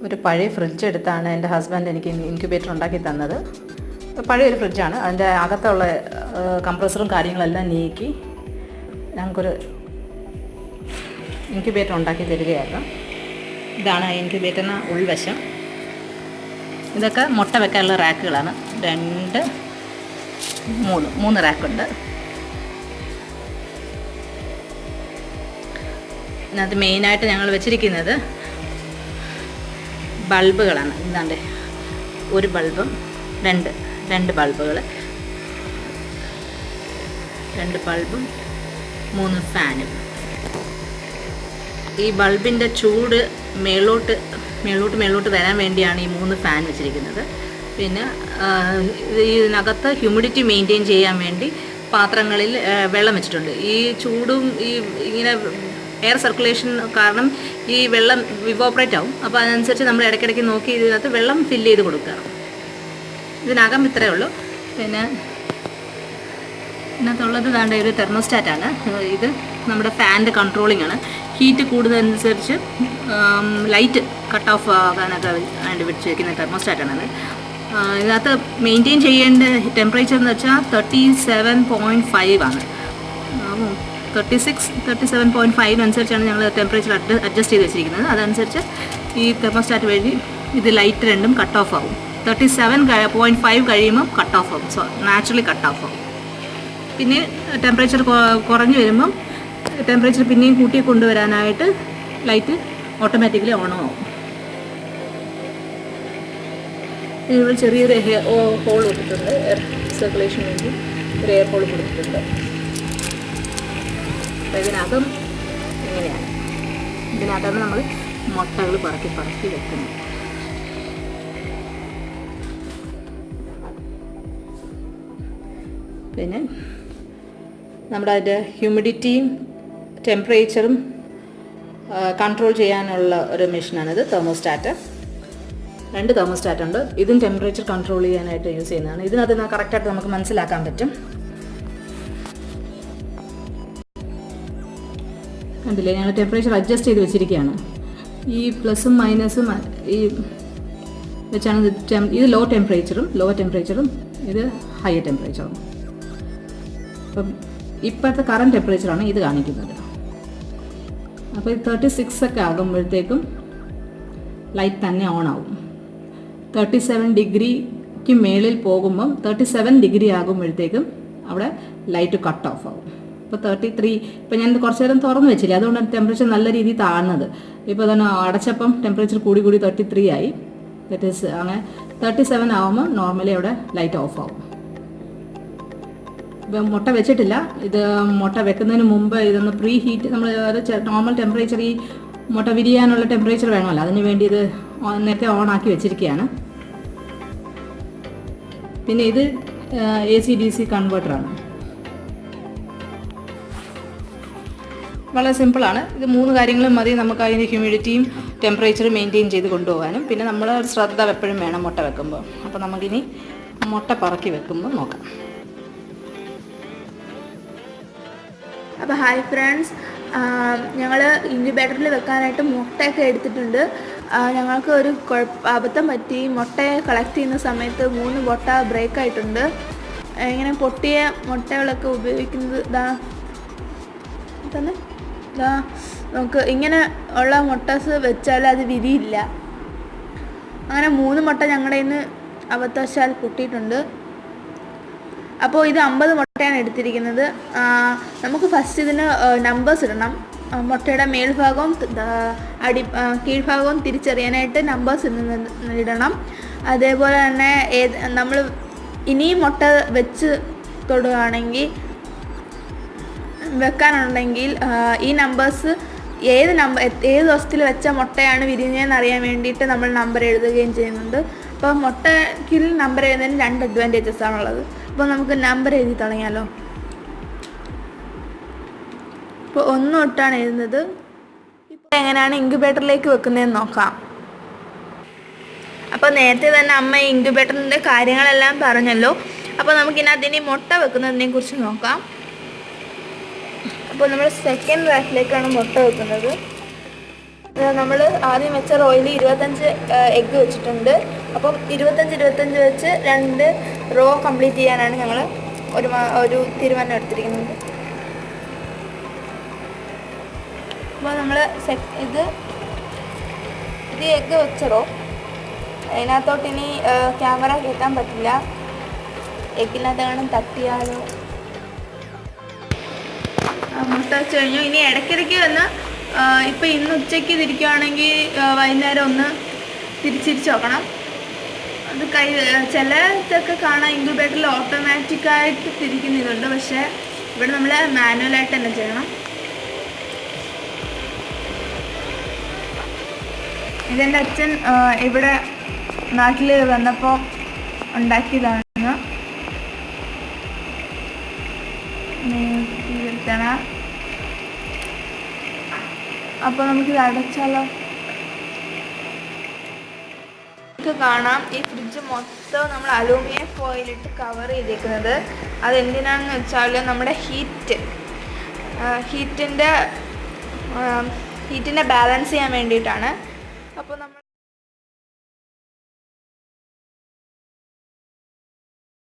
ഒരു പഴയ ഫ്രിഡ്ജ് എടുത്താണ് എൻ്റെ ഹസ്ബൻഡ് എനിക്ക് ഇൻക്യുബേറ്റർ ഉണ്ടാക്കി തന്നത്. പഴയൊരു ഫ്രിഡ്ജാണ്. അതിൻ്റെ അകത്തുള്ള കംപ്രസറും കാര്യങ്ങളെല്ലാം നീക്കി ഞങ്ങൾക്കൊരു ഇൻക്യുബേറ്റർ ഉണ്ടാക്കി തരികയായിരുന്നു. ഇതാണ് ആ ഇൻക്യുബേറ്ററിന് ഉൾവശം. ഇതൊക്കെ മുട്ട വെക്കാനുള്ള റാക്കുകളാണ്. 2, 3 റാക്കുണ്ട്. ഇതിനകത്ത് മെയിനായിട്ട് ഞങ്ങൾ വെച്ചിരിക്കുന്നത് ബൾബുകളാണ്. ഇതാണ്ട് ഒരു ബൾബും രണ്ട് ബൾബുകൾ, 2 ബൾബും 3 ഫാനും. ഈ ബൾബിൻ്റെ ചൂട് മേലോട്ട് വരാൻ വേണ്ടിയാണ് ഈ 3 ഫാൻ വെച്ചിരിക്കുന്നത്. പിന്നെ ഇതിനകത്ത് ഹ്യൂമിഡിറ്റി മെയിൻറ്റെയിൻ ചെയ്യാൻ വേണ്ടി പാത്രങ്ങളിൽ വെള്ളം വെച്ചിട്ടുണ്ട്. ഈ ചൂടും ഇങ്ങനെ എയർ സർക്കുലേഷൻ കാരണം ഈ വെള്ളം ഇവോപ്പറേറ്റ് ആവും. അപ്പോൾ അതനുസരിച്ച് നമ്മൾ ഇടയ്ക്കിടയ്ക്ക് നോക്കി ഇതിനകത്ത് വെള്ളം ഫില്ല് ചെയ്ത് കൊടുക്കുക. ഇതിനകം ഇത്രയേ ഉള്ളൂ. പിന്നെ ഇതിനകത്തുള്ളത് ദാണ്ട ഒരു തെർമോസ്റ്റാറ്റാണ്. ഇത് നമ്മുടെ ഫാനിൻ്റെ കൺട്രോളിംഗ് ആണ്. ഹീറ്റ് കൂടുന്നതനുസരിച്ച് ലൈറ്റ് കട്ട് ഓഫ് ആകാനൊക്കെ വേണ്ടി വെച്ച് വയ്ക്കുന്ന തെർമോസ്റ്റാറ്റാണത്. ഇതിനകത്ത് മെയിൻറ്റെയിൻ ചെയ്യേണ്ട ടെമ്പറേച്ചർ എന്ന് വെച്ചാൽ 37.5 ആണ്. 37.5 അനുസരിച്ചാണ് ഞങ്ങൾ ടെമ്പറേച്ചർ അഡ്ജസ്റ്റ് ചെയ്ത് വെച്ചിരിക്കുന്നത്. അതനുസരിച്ച് ഈ തെർമോസ്റ്റാറ്റ് വഴി ഇത് ലൈറ്റ് രണ്ടും കട്ട് ഓഫ് ആവും. 37.5 കഴിയുമ്പം കട്ട് ഓഫ് ആവും. നാച്ചുറലി കട്ട് ഓഫ് ആവും. പിന്നെ ടെമ്പറേച്ചർ കുറഞ്ഞു വരുമ്പം ടെമ്പറേച്ചർ പിന്നെയും കൂട്ടി കൊണ്ടുവരാനായിട്ട് ലൈറ്റ് ഓട്ടോമാറ്റിക്കലി ഓണും ആവും. ഇതിനുള്ള ചെറിയൊരു ഹോൾ കൊടുത്തിട്ടുണ്ട്. എയർ സർക്കുലേഷന് വേണ്ടി ഒരു എയർ ഹോൾ കൊടുത്തിട്ടുണ്ട്. അപ്പോൾ ഇതിനകം ഇങ്ങനെയാണ്. ഇതിനകത്താണ് നമ്മൾ മുട്ടകൾ പറക്കി വെക്കുന്നത്. പിന്നെ നമ്മുടെ അതിൻ്റെ ഹ്യൂമിഡിറ്റിയും ടെമ്പറേച്ചറും കൺട്രോൾ ചെയ്യാനുള്ള ഒരു മെഷീനാണിത്, തെർമോസ്റ്റാറ്റ്. 2 തെർമോസ്റ്റാറ്റ് ഉണ്ട്. ഇതും ടെമ്പറേച്ചർ കൺട്രോൾ ചെയ്യാനായിട്ട് യൂസ് ചെയ്യുന്നതാണ്. ഇതിനകത്ത് കറക്റ്റായിട്ട് നമുക്ക് മനസ്സിലാക്കാൻ പറ്റും. കണ്ടില്ലേ, ഞങ്ങൾ ടെമ്പറേച്ചർ അഡ്ജസ്റ്റ് ചെയ്ത് വെച്ചിരിക്കുകയാണ്. ഈ പ്ലസും മൈനസും ഈ വെച്ചാണ് ഇത് ലോ ടെമ്പറേച്ചറും ഇത് ഹയർ ടെമ്പറേച്ചറും. അപ്പം ഇപ്പോഴത്തെ കറണ്ട് ടെമ്പറേച്ചറാണ് ഇത് കാണിക്കുന്നത്. അപ്പോൾ ഇത് 36 ഒക്കെ ആകുമ്പോഴത്തേക്കും ലൈറ്റ് തന്നെ ഓൺ ആവും. 37 ഡിഗ്രിക്ക് മേളിൽ പോകുമ്പം 37 ഡിഗ്രി ആകുമ്പോഴത്തേക്കും അവിടെ ലൈറ്റ് കട്ട് ഓഫ് ആവും. ഇപ്പോൾ 33, ഇപ്പോൾ ഞാൻ കുറച്ച് നേരം തുറന്ന് വെച്ചില്ല, അതുകൊണ്ടാണ് ടെമ്പറേച്ചർ നല്ല രീതിയിൽ താഴ്ന്നത്. ഇപ്പോൾ തന്നെ അടച്ചപ്പം ടെമ്പറേച്ചർ കൂടി 33 ആയി. ദറ്റ് ഈസ് അങ്ങനെ 37 ആകുമ്പോൾ നോർമലി അവിടെ ലൈറ്റ് ഓഫ് ആവും. ഇപ്പം മുട്ട വെച്ചിട്ടില്ല. ഇത് മുട്ട വെക്കുന്നതിന് മുമ്പ് ഇതൊന്ന് പ്രീ ഹീറ്റ്, നമ്മൾ നോർമൽ ടെമ്പറേച്ചർ, ഈ മുട്ട വിരിയാനുള്ള ടെമ്പറേച്ചർ വേണമല്ലോ, അതിന് വേണ്ടി ഇത് നേരത്തെ ഓൺ ആക്കി വെച്ചിരിക്കുകയാണ്. പിന്നെ ഇത് AC/DC കൺവേർട്ടറാണ്. വളരെ സിമ്പിളാണ്. ഇത് 3 കാര്യങ്ങളും മതി നമുക്ക് അതിൻ്റെ ഹ്യൂമിഡിറ്റിയും ടെമ്പറേച്ചറും മെയിൻറ്റെയിൻ ചെയ്ത് കൊണ്ടുപോകാനും. പിന്നെ നമ്മൾ ശ്രദ്ധ എപ്പോഴും വേണം മുട്ട വെക്കുമ്പോൾ. അപ്പോൾ നമുക്കിനി മുട്ട പറക്കി വെക്കുമ്പോൾ നോക്കാം. അപ്പോൾ ഹായ് ഫ്രണ്ട്സ്, ഞങ്ങൾ ഇൻക്യുബേറ്ററിൽ വെക്കാനായിട്ട് മുട്ടയൊക്കെ എടുത്തിട്ടുണ്ട്. ഞങ്ങൾക്ക് ഒരു അബദ്ധം പറ്റി. മുട്ടയെ കളക്ട് ചെയ്യുന്ന സമയത്ത് 3 മുട്ട ബ്രേക്കായിട്ടുണ്ട്. ഇങ്ങനെ പൊട്ടിയ മുട്ടകളൊക്കെ ഉപയോഗിക്കുന്നത് നമുക്ക് ഇങ്ങനെ ഉള്ള മുട്ടസ് വെച്ചാൽ അത് വിരിയില്ല. അങ്ങനെ 3 മുട്ട ഞങ്ങളുടെ കയ്യിൽ നിന്ന് അബദ്ധവശാൽ പൊട്ടിയിട്ടുണ്ട്. അപ്പോൾ ഇത് 50 മുട്ടയാണ് എടുത്തിരിക്കുന്നത്. നമുക്ക് ഫസ്റ്റ് ഇതിന് നമ്പേഴ്സ് ഇടണം. മുട്ടയുടെ മേൽഭാഗവും കീഴ്ഭാഗവും തിരിച്ചറിയാനായിട്ട് നമ്പേഴ്സ് ഇടണം. അതേപോലെ തന്നെ നമ്മൾ ഇനിയും മുട്ട വെച്ച് തൊടുകയാണെങ്കിൽ വെക്കാനുണ്ടെങ്കിൽ ഈ നമ്പേഴ്സ് ഏത് ദിവസത്തിൽ വെച്ച മുട്ടയാണ് വിരിഞ്ഞതെന്ന് അറിയാൻ വേണ്ടിയിട്ട് നമ്മൾ നമ്പർ എഴുതുകയും ചെയ്യുന്നുണ്ട്. അപ്പോൾ മുട്ടയ്ക്ക് നമ്പർ എഴുതുന്നതിന് 2 അഡ്വാൻറ്റേജസ് ആണുള്ളത്. അപ്പോൾ നമുക്ക് നമ്പർ എഴുതി തുടങ്ങിയാലോ. ഇപ്പോൾ 1 തൊട്ടാണ് എഴുതുന്നത്. ഇപ്പോൾ എങ്ങനെയാണ് ഇൻക്യുബേറ്ററിലേക്ക് വെക്കുന്നതെന്ന് നോക്കാം. അപ്പോൾ നേരത്തെ തന്നെ അമ്മ ഇൻക്യുബേറ്ററിൻ്റെ കാര്യങ്ങളെല്ലാം പറഞ്ഞല്ലോ. അപ്പോൾ നമുക്കിനകത്തിനി മുട്ട വെക്കുന്നതിനെ കുറിച്ച് നോക്കാം. അപ്പോൾ നമ്മൾ സെക്കൻഡ് റാക്കിലേക്കാണ് മുട്ട വെക്കുന്നത്. നമ്മൾ ആദ്യം വെച്ച റോയിൽ 25 എഗ്ഗ് വെച്ചിട്ടുണ്ട്. അപ്പം 25 വെച്ച് 2 റോ കംപ്ലീറ്റ് ചെയ്യാനാണ് ഞങ്ങൾ ഒരു തീരുമാനം എടുത്തിരിക്കുന്നത്. അപ്പോൾ നമ്മൾ ഇത് എഗ്ഗ് വെച്ച റോ, അതിനകത്തോട്ട് ഇനി ക്യാമറ കയറ്റാൻ പറ്റില്ല, എഗ്ഗിനകത്ത് കാണും തട്ടിയാലോ. മുട്ട വെച്ച് കഴിഞ്ഞു. ഇനി ഇടയ്ക്കിടയ്ക്ക് വന്ന് ഇപ്പോൾ ഇന്ന് ഉച്ചയ്ക്ക് തിരിക്കുകയാണെങ്കിൽ വൈകുന്നേരം ഒന്ന് തിരിച്ചിരിച്ച് നോക്കണം. അത് ചിലതൊക്കെ കാണാൻ ഇൻക്യുബേറ്ററിൽ ഓട്ടോമാറ്റിക്കായിട്ട് തിരിക്കുന്ന ഇതുണ്ട്, പക്ഷേ ഇവിടെ നമ്മൾ മാനുവലായിട്ട് തന്നെ ചെയ്യണം. ഇതെൻ്റെ അച്ഛൻ ഇവിടെ നാട്ടിൽ വന്നപ്പോൾ ഉണ്ടാക്കിയതാണ്. അപ്പോൾ നമുക്കിത് അടച്ചാലോ. നമുക്ക് കാണാം ഈ ഫ്രിഡ്ജ് മൊത്തം നമ്മൾ അലൂമിനിയം ഫോയിലിട്ട് കവർ ചെയ്തേക്കുന്നത്. അതെന്തിനാണെന്ന് വെച്ചാൽ നമ്മുടെ ഹീറ്റിൻ്റെ ബാലൻസ് ചെയ്യാൻ വേണ്ടിയിട്ടാണ്. അപ്പോൾ നമ്മൾ